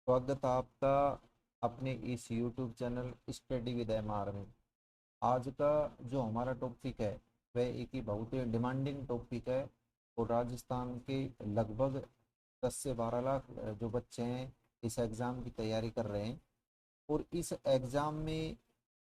स्वागत आपका अपने इस YouTube channel study with MR में। आज का जो हमारा टॉपिक है वह एक ही बहुत ही डिमांडिंग टॉपिक है और राजस्थान के लगभग 10 से 12 लाख जो बच्चे हैं इस एग्ज़ाम की तैयारी कर रहे हैं। और इस एग्ज़ाम में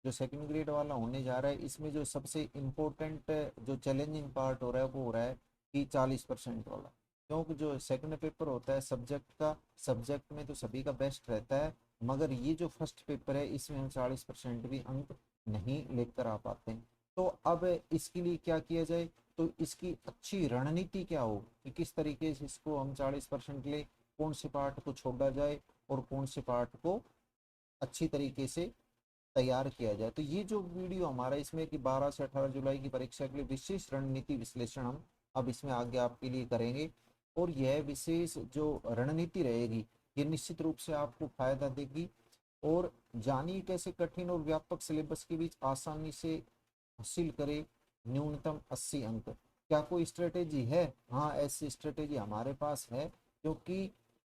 जो सेकंड ग्रेड वाला होने जा रहा है, इसमें जो सबसे इम्पोर्टेंट जो चैलेंजिंग पार्ट हो रहा है वो हो रहा है कि 40% वाला। क्योंकि जो सेकंड पेपर होता है सब्जेक्ट का, सब्जेक्ट में तो सभी का बेस्ट रहता है, मगर ये जो फर्स्ट पेपर है इसमें हम 40% भी अंक नहीं लेकर आ पाते हैं। तो अब इसके लिए क्या किया जाए, तो इसकी अच्छी रणनीति क्या हो कि किस तरीके से इसको हम 40% ले, कौन से पार्ट को छोड़ा जाए और कौन से पार्ट को अच्छी तरीके से तैयार किया जाए। तो ये जो वीडियो हमारा इसमें कि 12 से 18 जुलाई की परीक्षा के लिए विशेष रणनीति विश्लेषण हम अब इसमें आगे आपके लिए करेंगे। और यह विशेष जो रणनीति रहेगी ये निश्चित रूप से आपको फायदा देगी। और जानिए कैसे कठिन और व्यापक सिलेबस के बीच आसानी से हासिल करें न्यूनतम 80 अंक। क्या कोई स्ट्रेटेजी है? हाँ, ऐसी स्ट्रेटेजी हमारे पास है, क्योंकि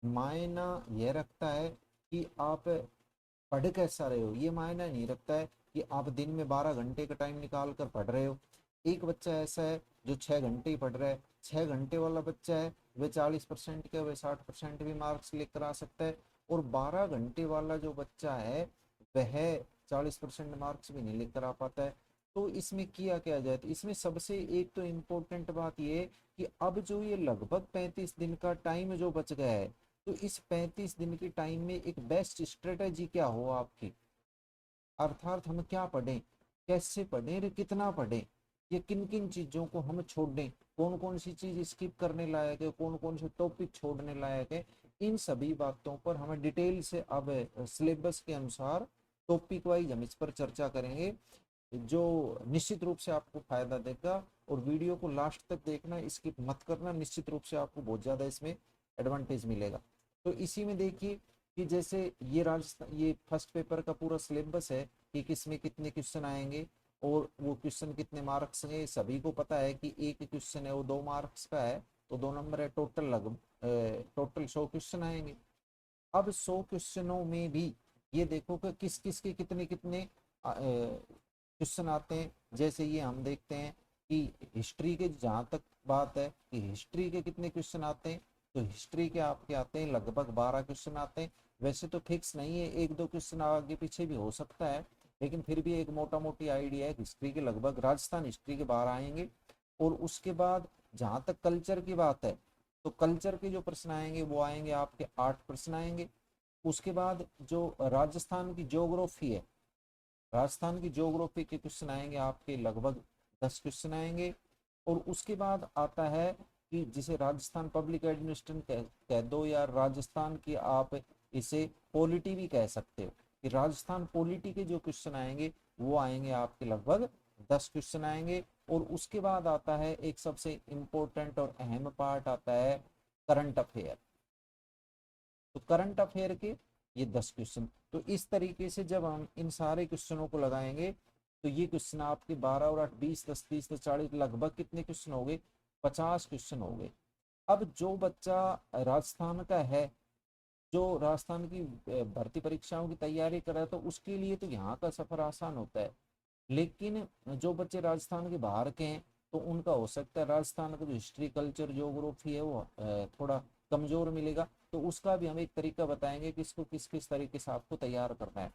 मायना यह रखता है कि आप पढ़ कैसा रहे हो। ये मायना नहीं रखता है कि आप दिन में 12 घंटे का टाइम निकाल कर पढ़ रहे हो। एक बच्चा ऐसा है जो 6 घंटे ही पढ़ रहा है, 6 घंटे वाला बच्चा है वह 40% के, वह 60% भी मार्क्स लेकर आ सकता है। और 12 घंटे वाला जो बच्चा है वह 40% मार्क्स भी नहीं लेकर आ पाता है। तो इसमें किया क्या जाए, तो इसमें सबसे एक तो इम्पोर्टेंट बात ये है कि अब जो ये लगभग 35 दिन का टाइम जो बच गया है, तो इस 35 दिन के टाइम में एक बेस्ट स्ट्रेटेजी क्या हो आपकी, अर्थात हम क्या पढ़ें, कैसे पढ़ें और कितना पढ़ें, ये किन किन चीजों को हम छोड़ दें, कौन कौन सी चीज स्किप करने लायक है, कौन कौन से टॉपिक छोड़ने लायक है। इन सभी बातों पर हमें डिटेल से अब सिलेबस के अनुसार टॉपिक वाइज हम इस पर चर्चा करेंगे, जो निश्चित रूप से आपको फायदा देगा। और वीडियो को लास्ट तक देखना, स्किप मत करना, निश्चित रूप से आपको बहुत ज्यादा इसमें एडवांटेज मिलेगा। तो इसी में देखिए कि जैसे ये राजस्थान, ये फर्स्ट पेपर का पूरा सिलेबस है कि किसमें कितने क्वेश्चन आएंगे और वो क्वेश्चन कितने मार्क्स हैं। सभी को पता है कि एक क्वेश्चन है वो 2 मार्क्स का है, तो 2 नंबर है, टोटल 100 क्वेश्चन आएंगे। अब 100 क्वेश्चनों में भी ये देखो कि किस किस के कितने कितने क्वेश्चन आते हैं। जैसे ये हम देखते हैं कि हिस्ट्री के, जहाँ तक बात है कि हिस्ट्री के कितने क्वेश्चन आते हैं, तो हिस्ट्री के आपके आते हैं लगभग 12 क्वेश्चन आते हैं। वैसे तो फिक्स नहीं है, एक दो क्वेश्चन आगे पीछे भी हो सकता है, लेकिन फिर भी एक मोटा मोटी आइडिया है हिस्ट्री के लगभग राजस्थान हिस्ट्री के 12 आएंगे। और उसके बाद जहाँ तक कल्चर की बात है, तो कल्चर के जो प्रश्न आएंगे वो आएंगे आपके 8 प्रश्न आएंगे। उसके बाद जो राजस्थान की ज्योग्राफी है, राजस्थान की ज्योग्राफी के क्वेश्चन आएंगे आपके लगभग 10 क्वेश्चन आएंगे। और उसके बाद आता है कि जिसे राजस्थान पब्लिक एडमिनिस्ट्रेशन कह दो, या राजस्थान की आप इसे पॉलिटी भी कह सकते हो, कि राजस्थान पॉलिटी के जो क्वेश्चन आएंगे वो आएंगे आपके लगभग 10 क्वेश्चन आएंगे। और उसके बाद आता है एक सबसे इम्पोर्टेंट और अहम पार्ट आता है करंट अफेयर। तो करंट अफेयर के ये 10 क्वेश्चन। तो इस तरीके से जब हम इन सारे क्वेश्चनों को लगाएंगे, तो ये क्वेश्चन आपके 12 और 8 20 10 30 10 40 लगभग कितने क्वेश्चन हो गए, 50 क्वेश्चन हो गए। अब जो बच्चा राजस्थान का है, जो राजस्थान की भर्ती परीक्षाओं की तैयारी कर रहा है, तो उसके लिए तो यहाँ का सफर आसान होता है। लेकिन जो बच्चे राजस्थान के बाहर के हैं, तो उनका हो सकता है राजस्थान का जो हिस्ट्री कल्चर ज्योग्राफी है वो थोड़ा कमजोर मिलेगा। तो उसका भी हम एक तरीका बताएंगे कि इसको किस किस तरीके से आपको तैयार करना है।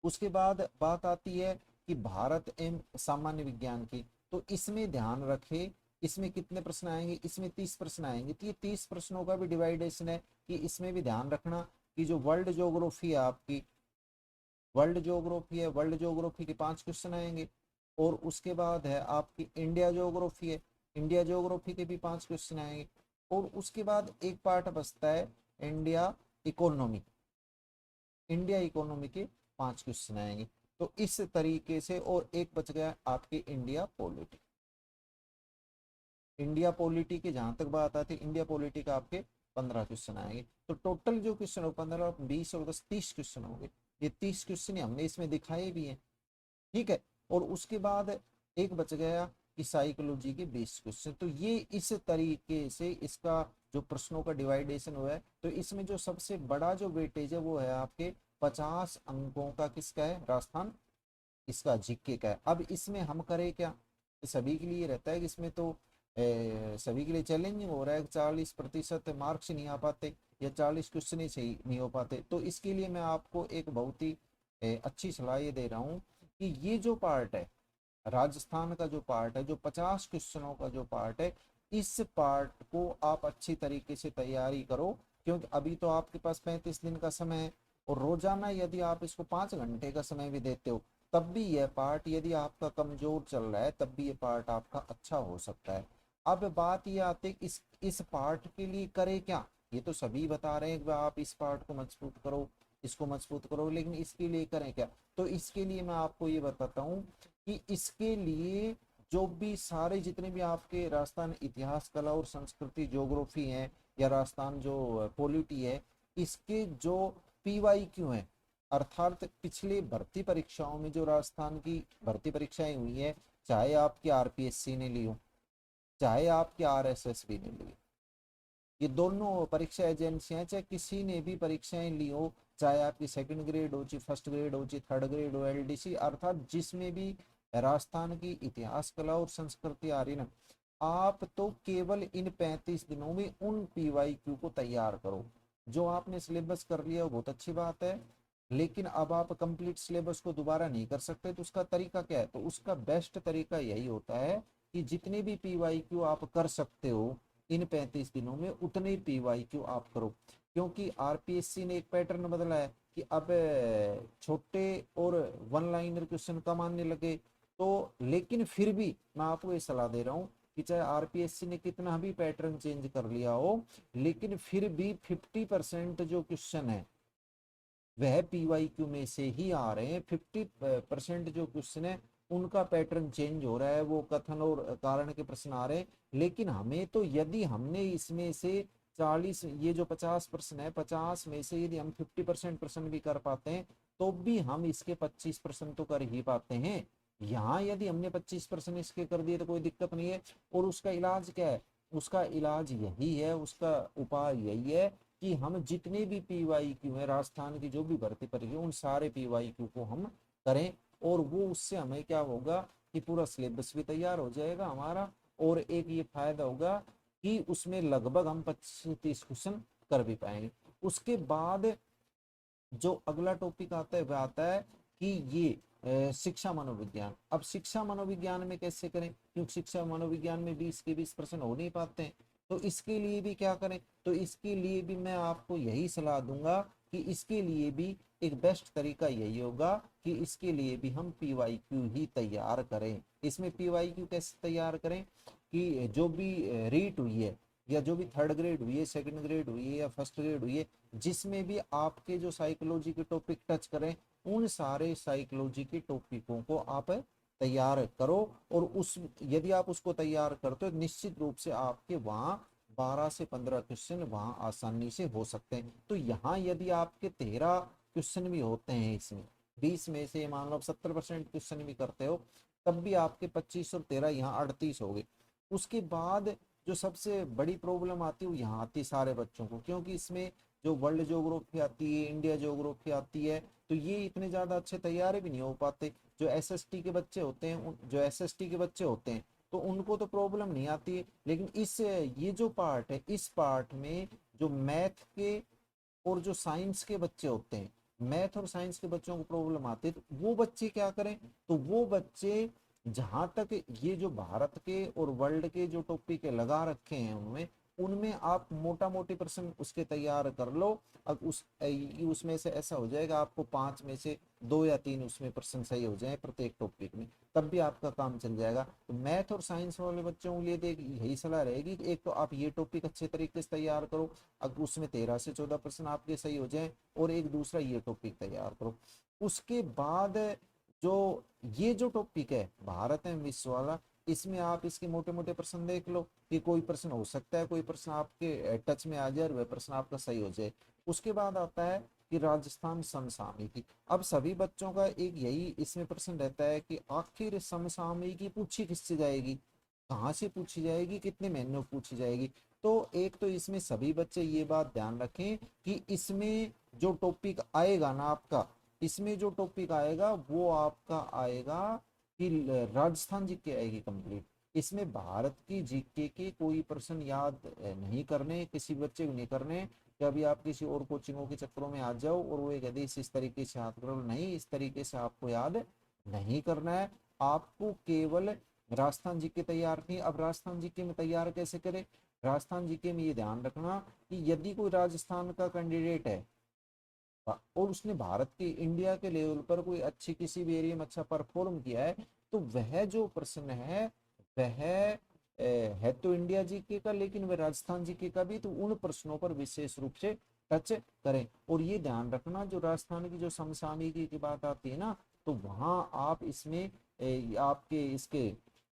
उसके बाद बात आती है कि भारत एवं सामान्य विज्ञान की। तो इसमें ध्यान रखे, इसमें कितने प्रश्न आएंगे, इसमें 30 प्रश्न आएंगे। तो ये 30 प्रश्नों का भी डिवाइडेशन है कि इसमें भी ध्यान रखना कि जो वर्ल्ड ज्योग्राफी है आपकी, वर्ल्ड ज्योग्राफी है, वर्ल्ड ज्योग्राफी के 5 क्वेश्चन आएंगे। और उसके बाद है आपकी इंडिया ज्योग्राफी है, इंडिया ज्योग्राफी के भी 5 क्वेश्चन आएंगे। और उसके बाद एक पार्ट बचता है इंडिया इकोनॉमी, इंडिया इकोनॉमी के 5 क्वेश्चन आएंगे। तो इस तरीके से, और एक बच गया आपकी इंडिया पॉलिटी। इंडिया पॉलिटी की जहां तक बात आती है, इंडिया पॉलिटी का आपके 15 क्वेश्चन आएंगे। तो टोटल जो क्वेश्चन हो 15 20 और 10 30 क्वेश्चन होंगे। ये 30 क्वेश्चन हमने इसमें दिखाए भी हैं, ठीक है। और उसके बाद एक बच गया कि साइकोलॉजी के 20 क्वेश्चन। तो ये इस तरीके से इसका जो प्रश्नों का डिवाइडेशन हुआ है, तो इसमें जो सबसे बड़ा जो वेटेज है वो है आपके 50 अंकों का, किसका है, राजस्थान इसका जीके का है। अब इसमें हम करें क्या, सभी के लिए रहता है कि इसमें तो सभी के लिए चैलेंजिंग हो रहा है, 40% मार्क्स नहीं आ पाते या 40 क्वेश्चन ही सही नहीं हो पाते। तो इसके लिए मैं आपको एक बहुत ही अच्छी सलाह ये दे रहा हूँ कि ये जो पार्ट है, राजस्थान का जो पार्ट है, जो 50 क्वेश्चनों का जो पार्ट है, इस पार्ट को आप अच्छी तरीके से तैयारी करो, क्योंकि अभी तो आपके पास 35 दिन का समय है, और रोजाना यदि आप इसको 5 घंटे का समय भी देते हो, तब भी यह पार्ट यदि आपका कमजोर चल रहा है, तब भी ये पार्ट आपका अच्छा हो सकता है। अब बात ये आती है कि इस पार्ट के लिए करें क्या। ये तो सभी बता रहे हैं कि आप इस पार्ट को मजबूत करो, इसको मजबूत करो, लेकिन इसके लिए करें क्या। तो इसके लिए मैं आपको ये बताता हूँ कि इसके लिए जो भी सारे जितने भी आपके राजस्थान इतिहास, कला और संस्कृति, ज्योग्राफी है, या राजस्थान जो पॉलिटी है, इसके जो PYQ हैं, अर्थात पिछले भर्ती परीक्षाओं में जो राजस्थान की भर्ती परीक्षाएं हुई है, चाहे आपकी RPSC ने ली हो, चाहे आपकी RSSB ने ली, ये दोनों परीक्षा एजेंसियां चाहे किसी ने भी परीक्षाएं ली हो, चाहे आपकी सेकंड ग्रेड हो, चाहे फर्स्ट ग्रेड हो, चाहे थर्ड ग्रेड हो, LDC, अर्थात जिसमें भी राजस्थान की इतिहास, कला और संस्कृति आ रही ना, आप तो केवल इन 35 दिनों में उन PYQ को तैयार करो। जो आपने सिलेबस कर लिया वो बहुत अच्छी बात है, लेकिन अब आप कंप्लीट सिलेबस को दोबारा नहीं कर सकते, तो उसका तरीका क्या है, तो उसका बेस्ट तरीका यही होता है कि जितने भी PYQ आप कर सकते हो इन 35 दिनों में, उतने PYQ आप करो। क्योंकि RPSC ने एक पैटर्न बदला है कि अब छोटे और वन लाइनर क्वेश्चन कम आने लगे। तो लेकिन फिर भी मैं आपको ये सलाह दे रहा हूँ कि चाहे RPSC ने कितना भी पैटर्न चेंज कर लिया हो, लेकिन फिर भी 50% जो क्वेश्चन है वह PYQ में से ही आ रहे हैं। 50% जो क्वेश्चन है उनका पैटर्न चेंज हो रहा है, वो कथन और कारण के प्रश्न आ रहे हैं। लेकिन हमें तो यदि हमने इसमें से 40, ये जो 50 प्रश्न है, 50 में से यदि हम 50% प्रश्न भी कर पाते हैं, तो भी हम इसके 25% तो कर ही पाते हैं। यहाँ यदि हमने 25% इसके कर दिए तो कोई दिक्कत नहीं है। और उसका इलाज क्या है, उसका इलाज यही है, उसका उपाय यही है कि हम जितने भी PYQ है राजस्थान की, जो भी भर्ती परीक्षा, उन सारे PYQ को हम करें। और वो उससे हमें क्या होगा कि पूरा सिलेबस भी तैयार हो जाएगा हमारा, और एक ये फायदा होगा कि उसमें लगभग हम 25-30 क्वेश्चन कर भी पाएंगे। उसके बाद जो अगला टॉपिक आता है वह आता है कि ये शिक्षा मनोविज्ञान। अब शिक्षा मनोविज्ञान में कैसे करें, क्योंकि शिक्षा मनोविज्ञान में 20 हो नहीं पाते हैं। तो इसके लिए भी क्या करें, तो इसके लिए भी मैं आपको यही सलाह दूंगा कि इसके लिए भी एक बेस्ट तरीका यही होगा कि इसके लिए भी हम PYQ ही तैयार करें। इसमें PYQ कैसे तैयार करें कि जो भी रीट हुई है, या जो भी थर्ड ग्रेड हुई है, सेकंड ग्रेड हुई है, या फर्स्ट ग्रेड हुई है, जिसमें भी आपके जो साइकोलॉजी के टॉपिक टच करें, उन सारे साइकोलॉजी के टॉपिकों को आप तैयार करो। और उस यदि आप उसको तैयार करते हो, निश्चित रूप से आपके वहाँ 12 से 15 क्वेश्चन वहाँ आसानी से हो सकते हैं। तो यहाँ यदि आपके 13 क्वेश्चन भी होते हैं, इसमें 20 में से मान लो 70% क्वेश्चन भी करते हो, तब भी आपके 25 और 13 यहाँ 38 हो गए। उसके बाद जो सबसे बड़ी प्रॉब्लम आती है वो यहाँ आती है सारे बच्चों को, क्योंकि इसमें जो वर्ल्ड ज्योग्राफी आती है, इंडिया ज्योग्राफी आती है, तो ये इतने ज्यादा अच्छे तैयार भी नहीं हो पाते। जो SST के बच्चे होते हैं, जो SST के बच्चे होते हैं, तो उनको तो प्रॉब्लम नहीं आती है। लेकिन इस ये जो पार्ट है, इस पार्ट में जो मैथ के और जो साइंस के बच्चे होते हैं, मैथ और साइंस के बच्चों को प्रॉब्लम आती है, तो वो बच्चे क्या करें, तो वो बच्चे जहां तक ये जो भारत के और वर्ल्ड के जो टॉपिक लगा रखे हैं उनमें उनमें आप मोटा मोटी प्रश्न उसके तैयार कर लो। अब उसमें से ऐसा हो जाएगा आपको 5 में से 2 या 3 उसमें प्रश्न सही हो जाए प्रत्येक टॉपिक में, तब भी आपका काम चल जाएगा। तो मैथ और साइंस वाले बच्चों के लिए देख यही सलाह रहेगी कि एक तो आप ये टॉपिक अच्छे तरीके से तैयार करो, अब उसमें 13 से 14 प्रश्न आपके सही हो जाए, और एक दूसरा ये टॉपिक तैयार करो। उसके बाद जो ये जो टॉपिक है भारत एवं विश्व वाला, इसमें आप इसके मोटे मोटे प्रश्न देख लो कि कोई प्रश्न हो सकता है, कोई प्रश्न आपके टच में आ जाए और वह प्रश्न आपका सही हो जाए। उसके बाद आता है कि राजस्थान समसामयिकी। अब सभी बच्चों का एक यही इसमें प्रश्न रहता है कि आखिर समसामयिकी पूछी किससे जाएगी, कहाँ से पूछी जाएगी, कितने महीनों में पूछी जाएगी। तो एक तो इसमें सभी बच्चे ये बात ध्यान रखें कि इसमें जो टॉपिक आएगा ना आपका, इसमें जो टॉपिक आएगा वो आपका आएगा कि राजस्थान जीके आएगी कंप्लीट। इसमें भारत की जीके के कोई प्रश्न याद नहीं करने, किसी बच्चे को नहीं करने कि अभी आप किसी और कोचिंगों के चक्करों में आ जाओ और वो कहते इस तरीके से याद करो, नहीं, इस तरीके से आपको याद नहीं करना है। आपको केवल राजस्थान जीके तैयार नहीं। अब राजस्थान जीके में तैयार कैसे करें? राजस्थान जीके में ये ध्यान रखना कि यदि कोई राजस्थान का कैंडिडेट है और उसने भारत के, इंडिया के लेवल पर कोई अच्छी किसी भी एरिया में अच्छा परफॉर्म किया है, तो वह जो प्रश्न है वह है तो इंडिया जीके का, लेकिन वह राजस्थान जीके का भी, तो उन प्रश्नों पर विशेष रूप से टच करें। और ये ध्यान रखना जो राजस्थान की जो समसामयिकी की बात आती है ना, तो वहां आप इसमें आपके इसके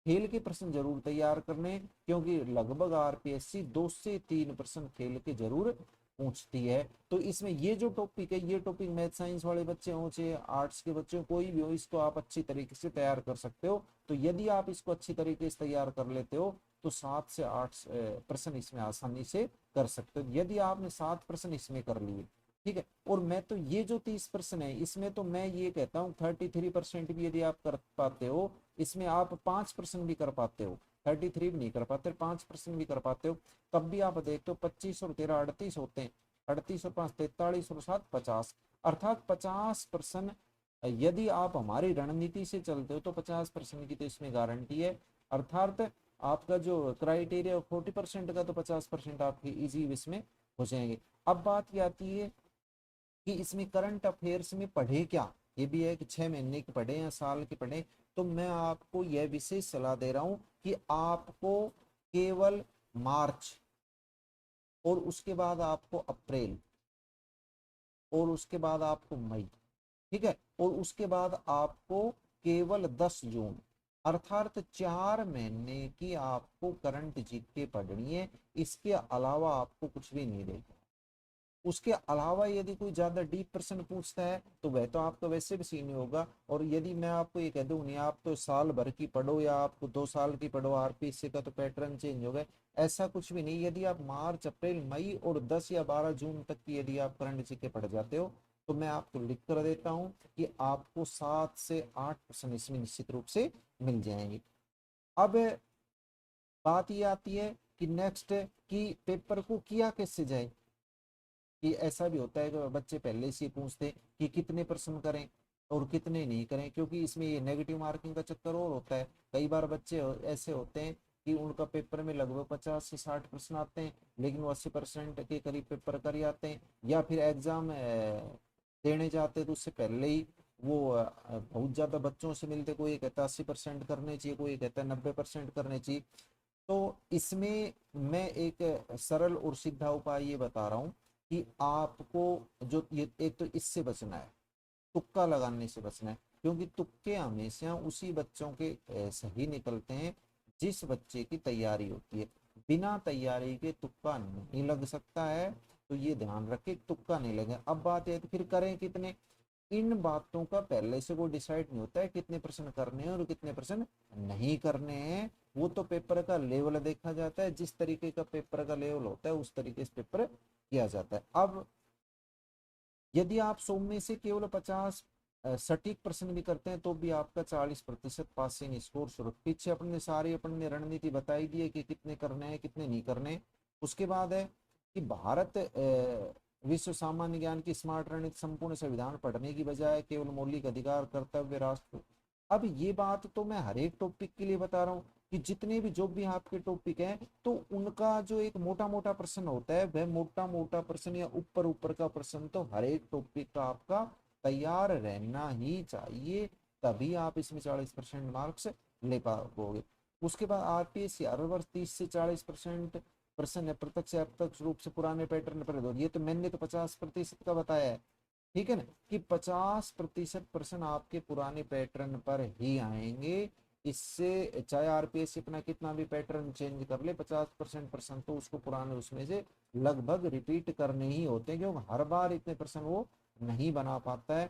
खेल के प्रश्न जरूर तैयार करने, क्योंकि लगभग आरपीएससी 2 से 3 प्रश्न खेल के जरूर पूछती है। तो इसमें ये जो टॉपिक है, ये टॉपिक मैथ साइंस वाले बच्चे हो चाहे आर्ट्स के बच्चे हो, कोई भी हो, इसको आप अच्छी तरीके से तैयार कर सकते हो। तो यदि आप इसको अच्छी तरीके से तैयार कर लेते हो तो 7 से 8 प्रश्न इसमें आसानी से कर सकते हो। यदि आपने 7 प्रश्न इसमें कर लिए, ठीक है, और मैं तो ये जो 30 प्रश्न है इसमें तो मैं ये कहता हूँ 33% भी यदि आप कर पाते हो, इसमें आप 5 प्रश्न भी कर पाते हो, 33 भी नहीं कर पाते, 5 प्रश्न भी कर पाते हो, तब भी आप देखते हो 25 और 13 38 होते हैं, 38 और 5 43 और 7 50, अर्थात 50 प्रश्न। यदि आप हमारी रणनीति से चलते हो तो 50 प्रश्न की तो इसमें गारंटी है। अर्थात आपका जो क्राइटेरिया 40% का, तो 50% आपके इजी इसमें हो जाएंगे। अब बात ये आती है कि इसमें करंट अफेयर्स में पढ़े क्या, ये भी है कि 6 महीने के पढ़े या साल के पढ़े। तो मैं आपको यह विशेष सलाह दे रहा हूं कि आपको केवल मार्च और उसके बाद आपको अप्रैल और उसके बाद आपको मई, ठीक है, और उसके बाद आपको केवल 10 जून, अर्थात 4 महीने की आपको करंट जीके पढ़नी है। इसके अलावा आपको कुछ भी नहीं देगा। उसके अलावा यदि कोई ज्यादा डीप प्रश्न पूछता है तो वह तो आपका वैसे भी सीन होगा। और यदि मैं आपको ये कह दूं नहीं आप तो साल भर की पढ़ो या आपको 2 साल की पढ़ो, आरपीएससी का तो पैटर्न चेंज हो गए, ऐसा कुछ भी नहीं। यदि आप मार्च अप्रैल मई और 10 या 12 जून तक की यदि आप करंट जीके पढ़ जाते हो तो मैं आपको लिख कर देता हूँ कि आपको 7 से 8 प्रश्न इसमें निश्चित रूप से मिल जाएंगे। अब बात ये आती है कि नेक्स्ट कि पेपर को किया कैसे जाए। कि ऐसा भी होता है कि बच्चे पहले से पूछते हैं कि कितने प्रश्न करें और कितने नहीं करें, क्योंकि इसमें ये नेगेटिव मार्किंग का चक्कर और होता है। कई बार बच्चे ऐसे होते हैं कि उनका पेपर में लगभग 50 से 60 प्रश्न आते हैं, लेकिन वो 80% के करीब पेपर कर आते हैं, या फिर एग्जाम देने जाते हैं तो उससे पहले ही वो बहुत ज्यादा बच्चों से मिलते, कोई कहता है 80% करने चाहिए, कोई कहता है 90% करने चाहिए। तो इसमें मैं एक सरल और सीधा उपाय ये बता रहा हूँ कि आपको जो ये एक तो इससे बचना है, तुक्का लगाने से बचना है, क्योंकि तुक्के हमेशा उसी बच्चों के सही निकलते हैं जिस बच्चे की तैयारी होती है। बिना तैयारी के तुक्का नहीं लग सकता है, तो ये ध्यान रखें, तुक्का नहीं लगे। अब बात है तो फिर करें कितने, इन बातों का पहले से वो डिसाइड नहीं होता है कितने प्रश्न करने हैं और कितने प्रश्न नहीं करने हैं। वो तो पेपर का लेवल देखा जाता है, जिस तरीके का पेपर का लेवल होता है उस तरीके से पेपर किया जाता है। अब यदि आप 100 में से केवल 50 सटीक प्रश्न भी करते हैं तो भी आपका 40% पासिंग स्कोर शुरू। पीछे अपने सारी अपने रणनीति बताई दी है कि कितने करने हैं कितने नहीं करने। उसके बाद है कि भारत विश्व सामान्य ज्ञान की स्मार्ट रणनीति संपूर्ण संविधान पढ़ने की बजाय केवल मौलिक अधिकार कर्तव्य राष्ट्र। अब ये बात तो मैं हर एक टॉपिक के लिए बता रहा हूँ कि जितने भी जो भी आपके टॉपिक हैं तो उनका जो एक मोटा मोटा प्रश्न होता है वह मोटा मोटा प्रश्न या ऊपर ऊपर का प्रश्न तो हर एक टॉपिक का आपका तैयार रहना ही चाहिए, तभी आप इसमें 40% मार्क्स ले पाओगे। उसके बाद आरपीएससी हर वर्ष 30 से 40% प्रश्न है प्रत्यक्ष अप्रत्यक्ष रूप से पुराने पैटर्न पर। ये तो मैंने तो 50% का बताया है, ठीक है ना, कि 50% प्रश्न आपके पुराने पैटर्न पर ही आएंगे। इससे चाहे आरपीएससी अपना कितना भी पैटर्न चेंज कर ले, 50% प्रश्न तो उसको पुराने उसमें से लगभग रिपीट करने ही होते हैं, क्योंकि हर बार इतने प्रश्न वो नहीं बना पाता है।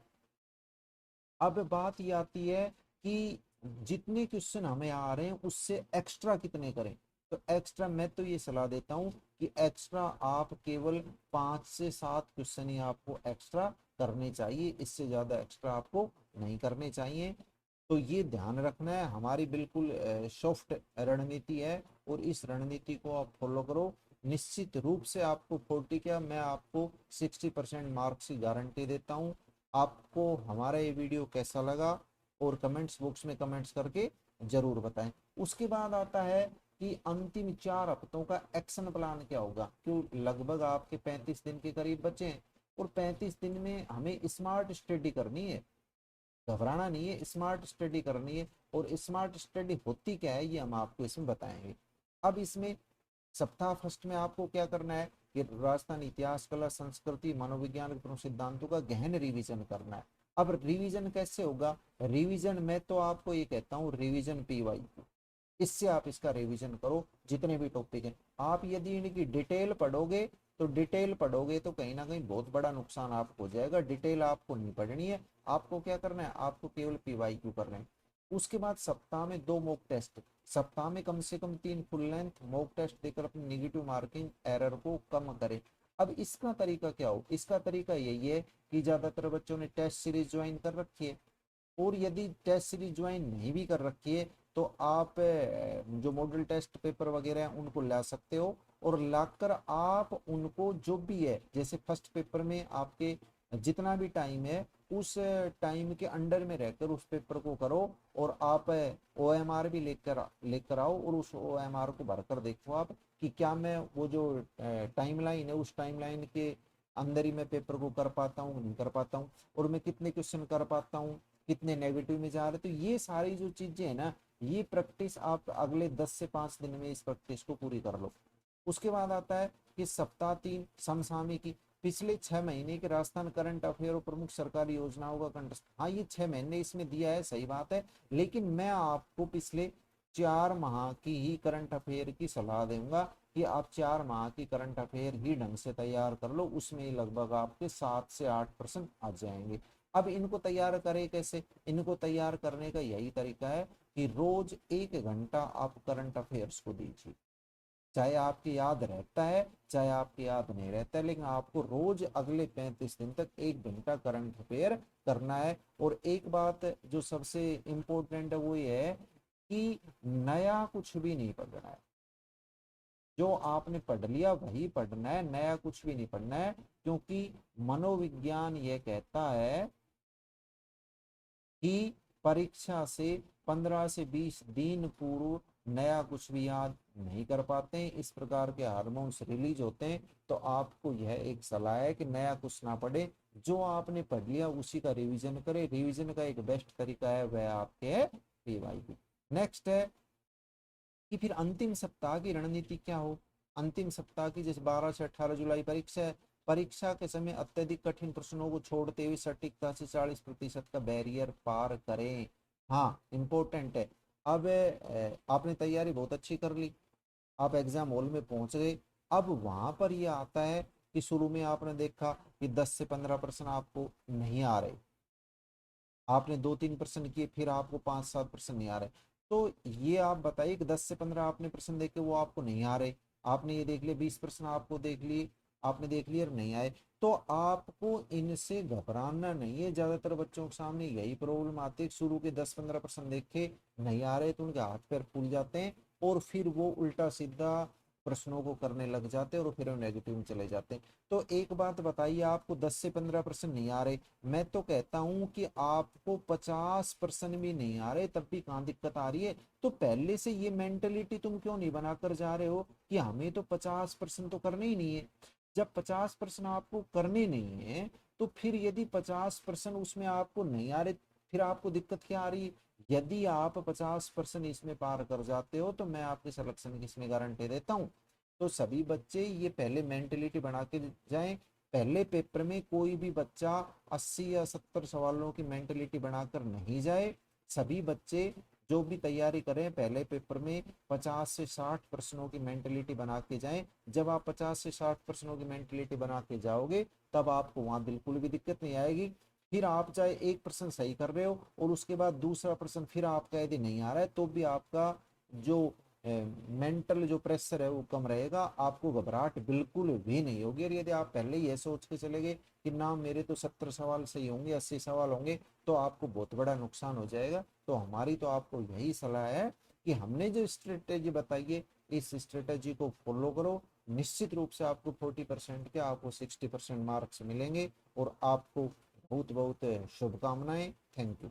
अब बात ये आती है कि जितने क्वेश्चन हमें आ रहे हैं उससे एक्स्ट्रा कितने करें। तो एक्स्ट्रा मैं तो ये सलाह देता हूँ कि एक्स्ट्रा आप केवल 5 से 7 क्वेश्चन ही आपको एक्स्ट्रा करने चाहिए, इससे ज्यादा एक्स्ट्रा आपको नहीं करने चाहिए। तो ये ध्यान रखना है, हमारी बिल्कुल सॉफ्ट रणनीति है और इस रणनीति को आप फॉलो करो। निश्चित रूप से आपको 40 क्या, मैं आपको 60% मार्क्स की गारंटी देता हूँ। आपको हमारा ये वीडियो कैसा लगा और कमेंट्स बॉक्स में कमेंट्स करके जरूर बताएं। उसके बाद आता है कि अंतिम 4 हफ्तों का एक्शन प्लान क्या होगा, क्यों लगभग आपके 35 दिन के करीब बचे हैं और 35 दिन में हमें स्मार्ट स्टडी करनी है, घबराना नहीं है, स्मार्ट स्टडी करनी है। और स्मार्ट स्टडी होती क्या है ये हम आपको इसमें बताएंगे। अब इसमें सप्ताह फर्स्ट में आपको क्या करना है कि राजस्थान इतिहास, कला, संस्कृति, मनोविज्ञान के प्रमुख सिद्धांतों का गहन रिवीजन करना है। अब रिवीजन कैसे होगा, रिवीजन मैं तो आपको ये कहता हूँ रिवीजन पीवाई, इससे आप इसका रिवीजन करो जितने भी टॉपिक हैं। आप यदि इनकी डिटेल पढ़ोगे तो कहीं ना कहीं बहुत बड़ा नुकसान आपको हो जाएगा। डिटेल आपको नहीं पढ़नी है, आपको क्या करना है, आपको केवल पीवाईक्यू करना है। उसके बाद सप्ताह में 2 मॉक टेस्ट, सप्ताह में कम से कम 3 फुल लेंथ मॉक टेस्ट देकर अपनी नेगेटिव मार्किंग एरर को कम करें। अब इसका तरीका क्या हो, इसका तरीका यही है कि ज्यादातर बच्चों ने टेस्ट सीरीज ज्वाइन कर रखी है, और यदि टेस्ट सीरीज ज्वाइन नहीं भी कर रखी है तो आप जो मॉडल टेस्ट पेपर वगैरह हैं उनको ला सकते हो, और लाकर आप उनको जो भी है, जैसे फर्स्ट पेपर में आपके जितना भी टाइम है उस टाइम के अंडर में रहकर उस पेपर को करो, और आप ओएमआर भी लेकर लेकर आओ और उस ओएमआर को भरकर देखो आप कि क्या मैं वो जो टाइमलाइन है उस टाइमलाइन के अंदर ही मैं पेपर को कर पाता हूँ नहीं कर पाता हूँ, और मैं कितने क्वेश्चन कर पाता हूँ, कितने नेगेटिव में जा रहे। तो ये सारी जो चीजें है ना, ये प्रैक्टिस आप अगले 10 से 5 दिन में इस प्रैक्टिस को पूरी कर लो। उसके बाद आता है कि सप्ताह 3 समसामयिकी, पिछले 6 महीने के राजस्थान करंट अफेयर और प्रमुख सरकारी योजनाओं का कंटेस्ट। हाँ ये 6 महीने इसमें दिया है, सही बात है, लेकिन मैं आपको पिछले 4 माह की ही करंट अफेयर की सलाह दूंगा कि आप 4 माह की करंट अफेयर ही ढंग से तैयार कर लो, उसमें लगभग आपके 7 से 8% आ जाएंगे। अब इनको तैयार करें कैसे, इनको तैयार करने का यही तरीका है कि रोज 1 घंटा आप करंट अफेयर्स को दीजिए। चाहे आपकी याद रहता है चाहे आपकी याद नहीं रहता है, लेकिन आपको रोज अगले 35 दिन तक 1 घंटा करंट अफेयर करना है। और एक बात जो सबसे इम्पोर्टेंट है वो ये है कि नया कुछ भी नहीं पढ़ना है, जो आपने पढ़ लिया वही पढ़ना है, नया कुछ भी नहीं पढ़ना है। क्योंकि मनोविज्ञान ये कहता है कि परीक्षा से 15 से 20 दिन पूर्व नया कुछ भी याद नहीं कर पाते हैं, इस प्रकार के हार्मोन्स रिलीज होते हैं। तो आपको यह एक सलाह है कि नया कुछ ना पढ़े, जो आपने पढ़ लिया उसी का रिवीजन करें। रिवीजन का एक बेस्ट तरीका है वह आपके है पीवाईक्यू। नेक्स्ट है कि फिर अंतिम सप्ताह की रणनीति क्या हो। अंतिम सप्ताह की जैसे 12 से 18 जुलाई परीक्षा है, परीक्षा के समय अत्यधिक कठिन प्रश्नों को छोड़ते हुए सटीकता से 40% का बैरियर पार करें। हाँ इंपॉर्टेंट है। अब आपने तैयारी बहुत अच्छी कर ली, आप एग्जाम हॉल में पहुंच गए। अब वहां पर यह आता है कि शुरू में आपने देखा कि 10 से 15% आपको नहीं आ रहे, आपने 2-3% किए, फिर आपको 5-7% नहीं आ रहे। तो ये आप बताइए कि 10 से 15 आपने प्रश्न देखे वो आपको नहीं आ रहे, आपने ये देख लिया 20% आपको देख लिए, आपने देख लिया और नहीं आए, तो आपको इनसे घबराना नहीं है। ज्यादातर बच्चों के सामने यही प्रॉब्लम आती है, शुरू के 10-15% देखे नहीं आ रहे तो उनके हाथ पैर फूल जाते हैं और फिर वो उल्टा सीधा प्रश्नों को करने लग जाते हैं और फिर वो नेगेटिव में चले जाते हैं। तो एक बात बताइए, आपको 10 से 15% नहीं आ रहे, मैं तो कहता हूं कि आपको 50% भी नहीं आ रहे तब भी कहाँ दिक्कत आ रही है। तो पहले से ये मेंटेलिटी तुम क्यों नहीं बनाकर जा रहे हो कि हमें तो 50% तो करने ही नहीं है। जब 50% आपको करने नहीं है तो फिर यदि 50% उसमें आपको नहीं आ रहे, फिर आपको दिक्कत क्या आ रही है। यदि आप 50% इसमें पार कर जाते हो तो मैं आपके सिलेक्शन की इसमें गारंटी देता हूँ। तो सभी बच्चे ये पहले मेंटेलिटी बना के जाएं। पहले पेपर में कोई भी बच्चा 80 या 70 सवालों की मेंटेलिटी बनाकर नहीं जाए। सभी बच्चे जो भी तैयारी करें पहले पेपर में 50 से 60 प्रश्नों की मेंटेलिटी बना के जाएं। जब आप 50 से 60 प्रश्नों की मेंटेलिटी बना के जाओगे तब आपको वहां बिल्कुल भी दिक्कत नहीं आएगी। फिर आप चाहे एक प्रश्न सही कर रहे हो और उसके बाद दूसरा प्रश्न फिर आपका यदि नहीं आ रहा है तो भी आपका जो मेंटल जो प्रेशर है वो कम रहेगा, आपको घबराहट बिल्कुल भी नहीं होगी। और यदि आप पहले ये सोच के चले गए कि ना मेरे तो 70 सवाल सही होंगे, 80 सवाल होंगे, तो आपको बहुत बड़ा नुकसान हो जाएगा। तो हमारी तो आपको यही सलाह है कि हमने जो स्ट्रेटेजी बताई है, इस स्ट्रेटेजी को फॉलो करो। निश्चित रूप से आपको 40% के आपको 60% मार्क्स मिलेंगे। और आपको बहुत बहुत शुभकामनाएं। Thank you.